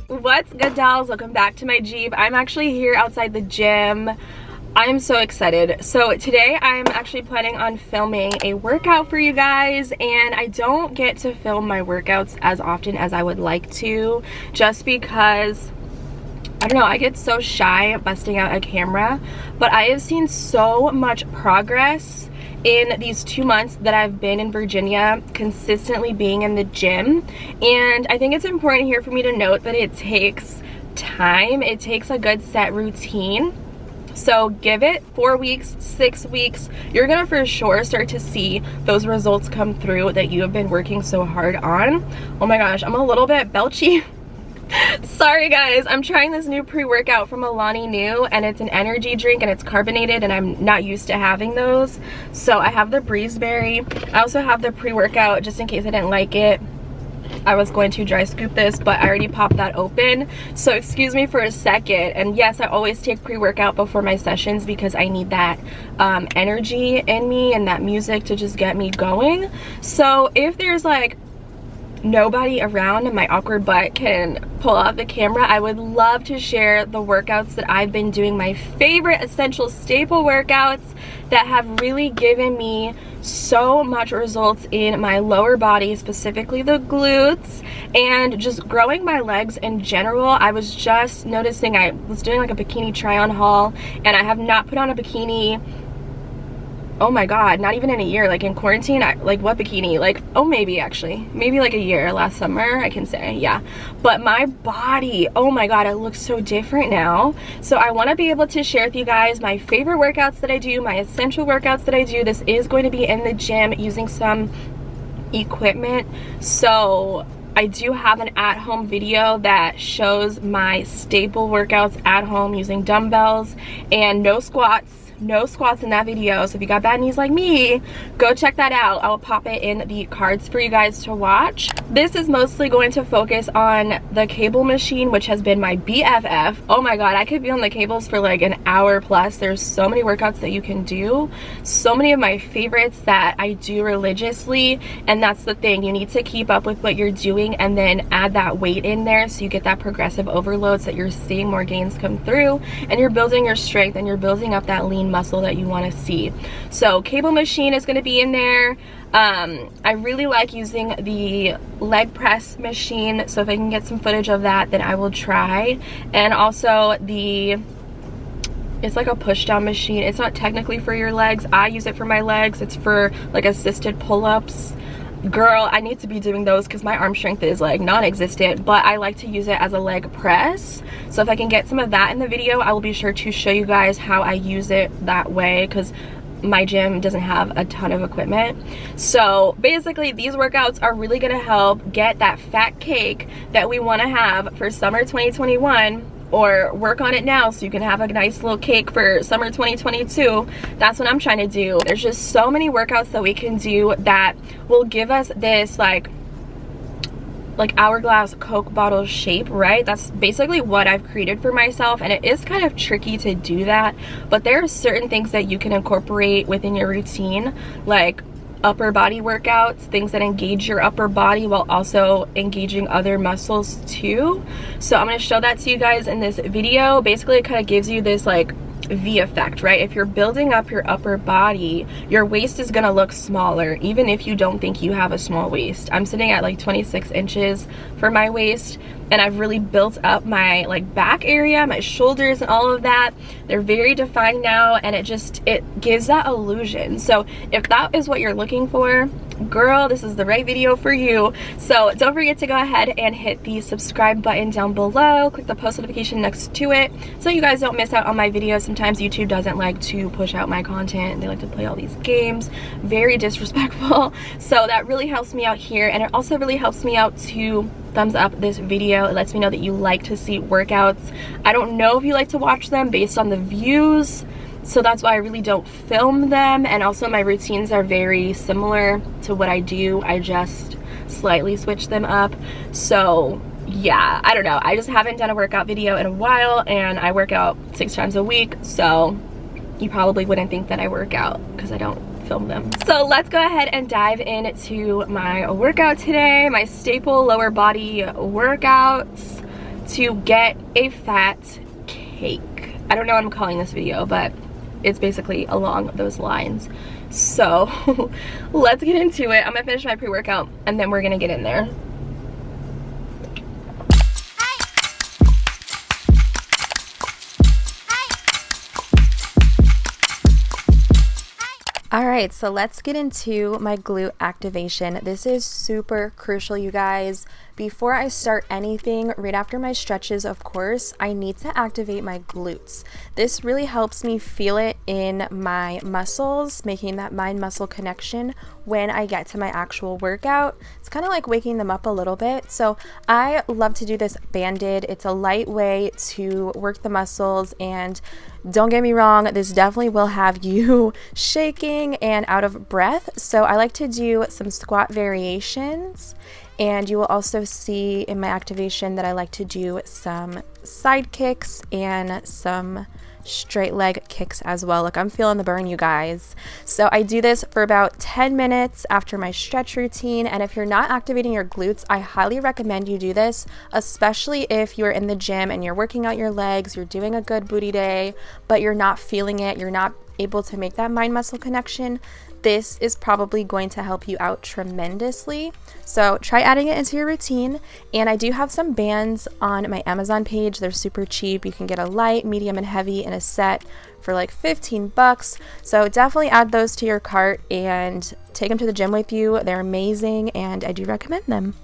What's good, dolls? Welcome back to my Jeep. I'm actually here outside the gym. I'm so excited. So today I'm actually planning on filming a workout for you guys, and I don't get to film my workouts as often as I would like to, just because I don't know, I get so shy busting out a camera. But I have seen so much progress in these 2 months that I've been in Virginia, consistently being in the gym. And I think it's important here for me to note that it takes time. It takes a good set routine. So give it 4 weeks, 6 weeks, you're gonna for sure start to see those results come through that you have been working so hard on. Oh my gosh, I'm a little bit belchy. Sorry guys, I'm trying this new pre-workout from Alani Nu, and it's an energy drink and it's carbonated, and I'm not used to having those. So I have the Breezeberry. I also have the pre-workout just in case I didn't like it. I was going to dry scoop this, but I already popped that open. So excuse me for a second. And yes, I always take pre-workout before my sessions because I need that energy in me and that music to just get me going. So if there's like nobody around and my awkward butt can pull out the camera, I would love to share the workouts that I've been doing, my favorite essential staple workouts that have really given me so much results in my lower body, specifically the glutes, and just growing my legs in general. I was just noticing, I was doing like a bikini try on haul, and I have not put on a bikini, oh my god, not even in a year. Like in quarantine, like what bikini? Like, oh, maybe like a year, last summer, I can say, yeah. But my body, oh my god, it looks so different now. So I want to be able to share with you guys my favorite workouts that I do, my essential workouts that I do. This is going to be in the gym using some equipment. So I do have an at-home video that shows my staple workouts at home using dumbbells, and no squats in that video. So if you got bad knees like me, go check that out. I'll pop it in the cards for you guys to watch. This is mostly going to focus on the cable machine, which has been my BFF. Oh my god, I could be on the cables for like an hour plus. There's so many workouts that you can do, so many of my favorites that I do religiously. And that's the thing, you need to keep up with what you're doing and then add that weight in there so you get that progressive overload, so that you're seeing more gains come through and you're building your strength and you're building up that lean muscle that you want to see. So cable machine is going to be in there. I really like using the leg press machine, so if I can get some footage of that, then I will try. And also it's like a push down machine. It's not technically for your legs. I use it for my legs. It's for like assisted pull-ups. Girl, I need to be doing those because my arm strength is like non-existent, but I like to use it as a leg press. So if I can get some of that in the video, I will be sure to show you guys how I use it that way, because my gym doesn't have a ton of equipment. So basically these workouts are really going to help get that fat cake that we want to have for summer 2021, or work on it now so you can have a nice little cake for summer 2022. That's what I'm trying to do. There's just so many workouts that we can do that will give us this like hourglass Coke bottle shape, right? That's basically what I've created for myself, and it is kind of tricky to do that, but there are certain things that you can incorporate within your routine, like upper body workouts, things that engage your upper body while also engaging other muscles too. So I'm going to show that to you guys in this video. Basically it kind of gives you this like V effect, right? If you're building up your upper body, your waist is gonna look smaller, even if you don't think you have a small waist. I'm sitting at like 26 inches for my waist, and I've really built up my like back area, my shoulders and all of that. They're very defined now, and it gives that illusion. So if that is what you're looking for, girl, this is the right video for you. So don't forget to go ahead and hit the subscribe button down below, click the post notification next to it so you guys don't miss out on my videos. Sometimes YouTube doesn't like to push out my content, they like to play all these games, very disrespectful. So that really helps me out here, and it also really helps me out to thumbs up this video. It lets me know that you like to see workouts. I don't know if you like to watch them based on the views, so that's why I really don't film them. And also my routines are very similar to what I do, I just slightly switch them up. So yeah, I don't know, I just haven't done a workout video in a while, and I work out 6 times a week, so you probably wouldn't think that I work out because I don't film them. So let's go ahead and dive into my workout today, my staple lower body workouts to get a fat cake. I don't know what I'm calling this video, but it's basically along those lines. So let's get into it. I'm gonna finish my pre-workout and then we're gonna get in there. Alright, so let's get into my glute activation. This is super crucial, you guys. Before I start anything, right after my stretches, of course, I need to activate my glutes. This really helps me feel it in my muscles, making that mind-muscle connection when I get to my actual workout. It's kind of like waking them up a little bit. So I love to do this banded. It's a light way to work the muscles, and don't get me wrong, this definitely will have you shaking and out of breath. So I like to do some squat variations, and you will also see in my activation that I like to do some side kicks and some straight leg kicks as well. Look, I'm feeling the burn, you guys. So I do this for about 10 minutes after my stretch routine. And if you're not activating your glutes, I highly recommend you do this, especially if you're in the gym and you're working out your legs, you're doing a good booty day, but you're not feeling it, you're not able to make that mind muscle connection. This is probably going to help you out tremendously. So try adding it into your routine. And I do have some bands on my Amazon page. They're super cheap. You can get a light, medium, and heavy in a set for like 15 bucks. So definitely add those to your cart and take them to the gym with you. They're amazing and I do recommend them.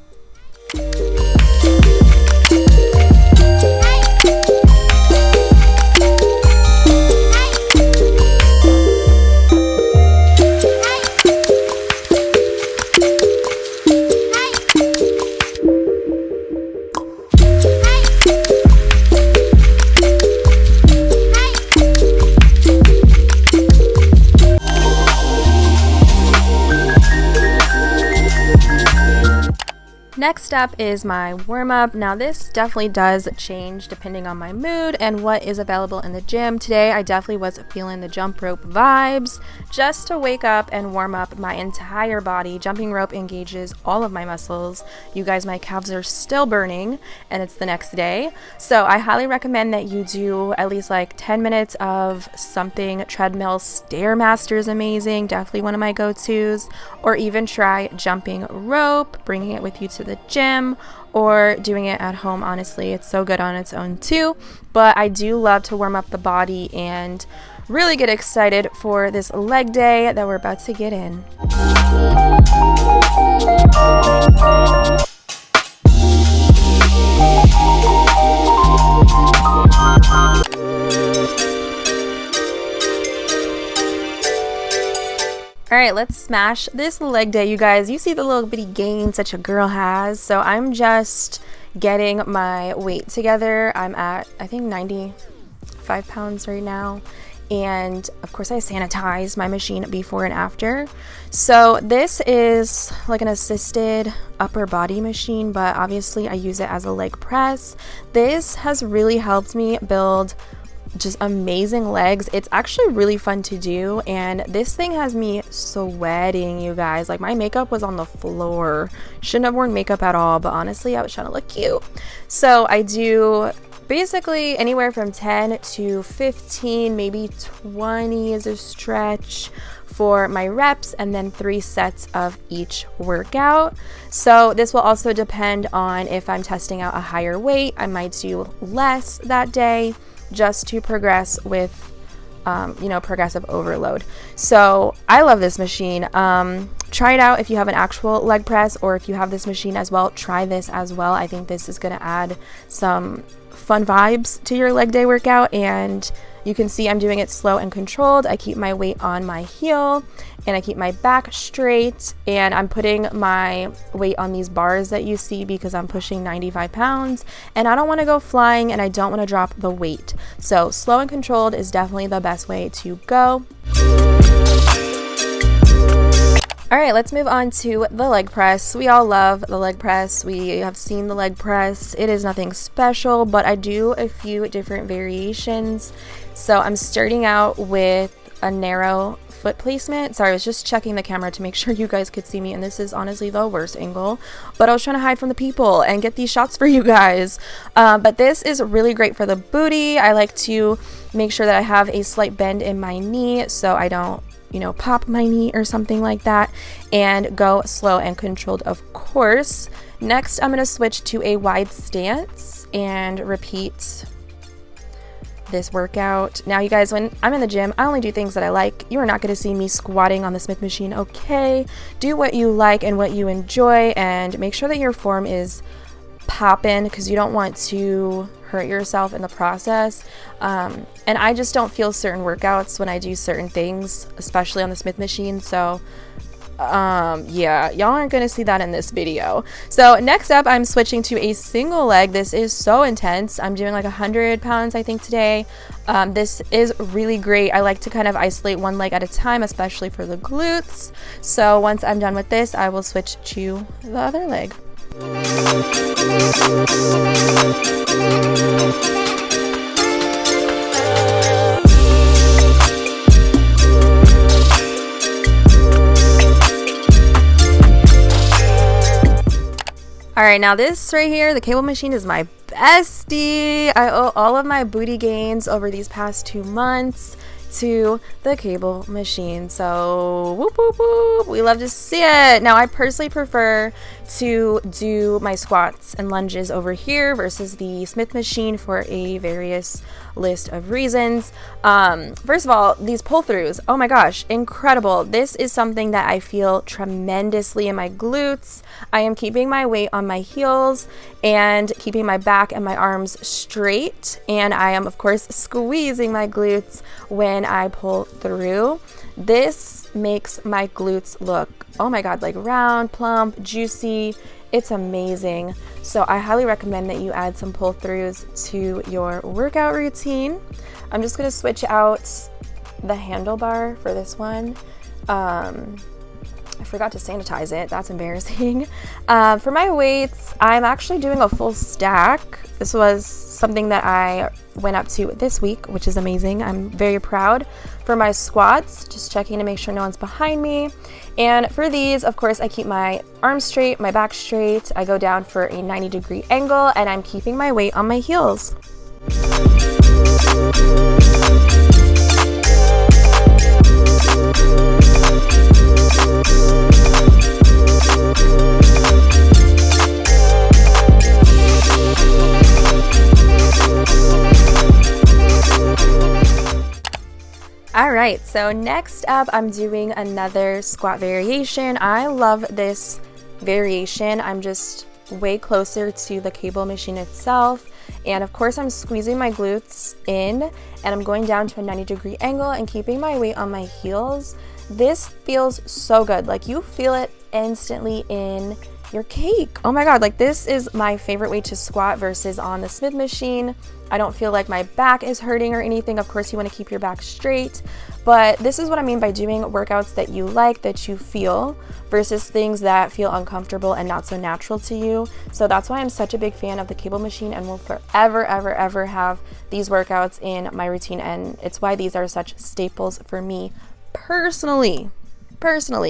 Next up is my warm-up. Now this definitely does change depending on my mood and what is available in the gym. Today I definitely was feeling the jump rope vibes just to wake up and warm up my entire body. Jumping rope engages all of my muscles. You guys, my calves are still burning and it's the next day. So I highly recommend that you do at least like 10 minutes of something. Treadmill, Stairmaster is amazing, definitely one of my go-tos, or even try jumping rope, bringing it with you to the gym or doing it at home. Honestly, it's so good on its own too, but I do love to warm up the body and really get excited for this leg day that we're about to get in. All right, let's smash this leg day, you guys. You see the little bitty gains that your girl has. So I'm just getting my weight together. I'm at, I think, 95 pounds right now. And of course I sanitize my machine before and after. So this is like an assisted upper body machine, but obviously I use it as a leg press. This has really helped me build just amazing legs. It's actually really fun to do, and this thing has me sweating, you guys. Like, my makeup was on the floor. Shouldn't have worn makeup at all, but honestly I was trying to look cute. So I do basically anywhere from 10 to 15, maybe 20 is a stretch for my reps, and then 3 sets of each workout. So this will also depend on if I'm testing out a higher weight. I might do less that day just to progress with progressive overload. So I love this machine. Try it out if you have an actual leg press, or if you have this machine as well, try this as well. I think this is going to add some fun vibes to your leg day workout, and you can see I'm doing it slow and controlled. I keep my weight on my heel and I keep my back straight, and I'm putting my weight on these bars that you see because I'm pushing 95 pounds and I don't want to go flying and I don't want to drop the weight. So slow and controlled is definitely the best way to go. All right, let's move on to the leg press. We all love the leg press. We have seen the leg press. It is nothing special, but I do a few different variations. So I'm starting out with a narrow foot placement. Sorry, I was just checking the camera to make sure you guys could see me, and this is honestly the worst angle, but I was trying to hide from the people and get these shots for you guys. But this is really great for the booty. I like to make sure that I have a slight bend in my knee so I don't, you know, pop my knee or something like that, and go slow and controlled, of course. Next, I'm going to switch to a wide stance and repeat this workout. Now, you guys, when I'm in the gym, I only do things that I like. You are not going to see me squatting on the Smith machine, okay? Do what you like and what you enjoy, and make sure that your form is popping, because you don't want to hurt yourself in the process. And I just don't feel certain workouts when I do certain things, especially on the Smith machine. So yeah, y'all aren't gonna see that in this video. So next up, I'm switching to a single leg. This is so intense. I'm doing like 100 pounds, I think, today. This is really great. I like to kind of isolate one leg at a time, especially for the glutes. So once I'm done with this, I will switch to the other leg. All right, now this right here, the cable machine, is my bestie. I owe all of my booty gains over these past 2 months to the cable machine. So whoop whoop whoop, we love to see it. Now, I personally prefer to do my squats and lunges over here versus the Smith machine for a various list of reasons. First of all, these pull-throughs, oh my gosh, incredible. This is something that I feel tremendously in my glutes. I am keeping my weight on my heels and keeping my back and my arms straight, and I am, of course, squeezing my glutes when I pull through. This makes my glutes look, oh my god, like round, plump, juicy. It's amazing. So I highly recommend that you add some pull-throughs to your workout routine. I'm just going to switch out the handlebar for this one. I forgot to sanitize it. That's embarrassing. For my weights, I'm actually doing a full stack. This was something that I went up to this week, which is amazing. I'm very proud. For my squats, just checking to make sure no one's behind me. And for these, of course, I keep my arms straight, my back straight. I go down for a 90-degree angle, and I'm keeping my weight on my heels. All right, so next up, I'm doing another squat variation. I love this variation. I'm just way closer to the cable machine itself. And of course, I'm squeezing my glutes in, and I'm going down to a 90-degree angle and keeping my weight on my heels. This feels so good. Like, you feel it instantly in your cake. Oh my god, like, this is my favorite way to squat versus on the Smith machine. I don't feel like my back is hurting or anything. Of course, you want to keep your back straight, but this is what I mean by doing workouts that you like, that you feel, versus things that feel uncomfortable and not so natural to you. So that's why I'm such a big fan of the cable machine, and will forever, ever have these workouts in my routine, and it's why these are such staples for me personally,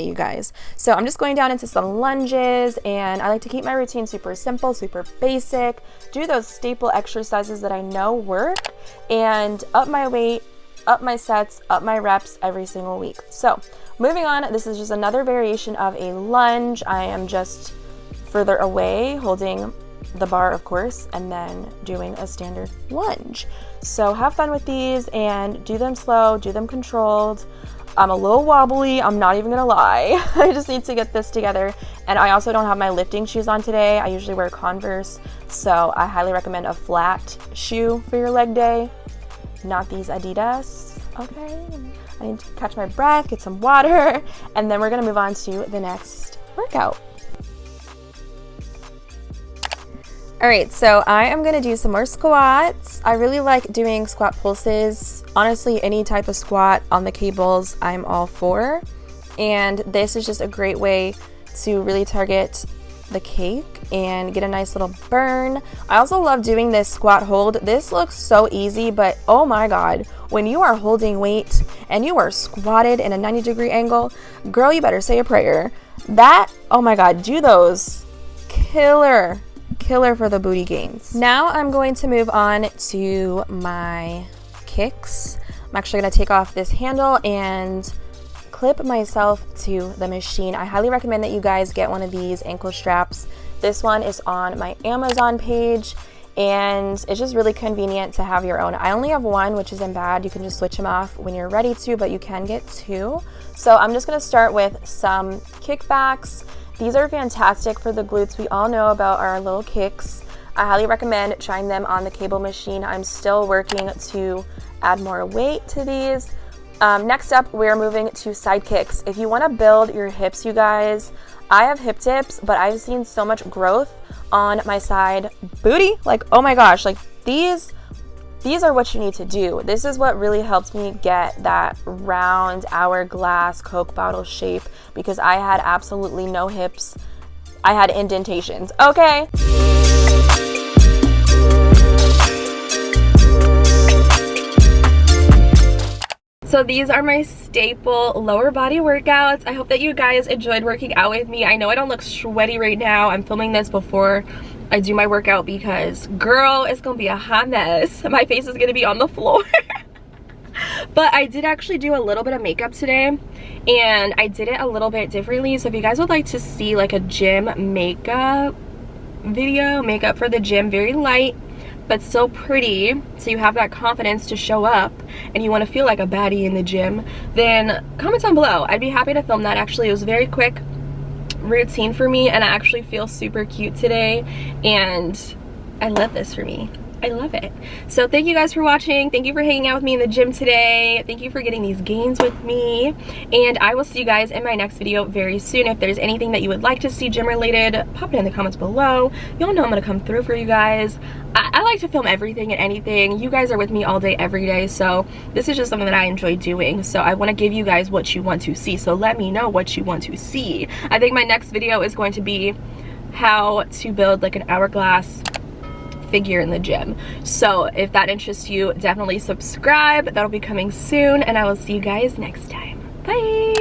you guys. So I'm just going down into some lunges, and I like to keep my routine super simple, super basic, do those staple exercises that I know work, and up my weight, up my sets, up my reps every single week. So moving on, this is just another variation of a lunge. I am just further away, holding the bar, of course, and then doing a standard lunge. So have fun with these and do them slow, do them controlled. I'm a little wobbly, I'm not even gonna lie. I just need to get this together. And I also don't have my lifting shoes on today. I usually wear Converse, so I highly recommend a flat shoe for your leg day, not these Adidas. Okay, I need to catch my breath, get some water, and then we're gonna move on to the next workout. All right, so I am gonna do some more squats. I really like doing squat pulses. Honestly, any type of squat on the cables, I'm all for. And this is just a great way to really target the cake and get a nice little burn. I also love doing this squat hold. This looks so easy, but oh my god, when you are holding weight and you are squatted in a 90-degree angle, girl, you better say a prayer. That, oh my god, do those. Killer for the booty gains. Now I'm going to move on to my kicks. I'm actually going to take off this handle and clip myself to the machine. I highly recommend that you guys get one of these ankle straps. This one is on my Amazon page, and it's just really convenient to have your own. I only have one, which isn't bad. You can just switch them off when you're ready to, but you can get two. So I'm just going to start with some kickbacks. These are fantastic for the glutes. We all know about our little kicks. I highly recommend trying them on the cable machine. I'm still working to add more weight to these. Next up, we're moving to side kicks. If you want to build your hips, you guys, I have hip dips, but I've seen so much growth on my side booty. Like, oh my gosh, like these are what you need to do. This is what really helped me get that round hourglass Coke bottle shape, because I had absolutely no hips. I had indentations, okay? So these are my staple lower body workouts. I hope that you guys enjoyed working out with me. I know I don't look sweaty right now. I'm filming this before I do my workout because, girl, it's gonna be a hot mess. My face is gonna be on the floor. But I did actually do a little bit of makeup today, and I did it a little bit differently. So if you guys would like to see like a gym makeup video, makeup for the gym, very light but still pretty, so you have that confidence to show up and you want to feel like a baddie in the gym, then comment down below. I'd be happy to film that. Actually, it was a very quick routine for me, and I actually feel super cute today, and I love this for me. I love it. So thank you guys for watching. Thank you for hanging out with me in the gym today. Thank you for getting these gains with me, and I will see you guys in my next video very soon. If there's anything that you would like to see gym related, pop it in the comments below. Y'all know I'm gonna come through for you guys. I like to film everything and anything. You guys are with me all day every day, so this is just something that I enjoy doing. So I want to give you guys what you want to see, so let me know what you want to see. I think my next video is going to be how to build like an hourglass figure in the gym. So if that interests you, definitely subscribe. That'll be coming soon, and I will see you guys next time. Bye.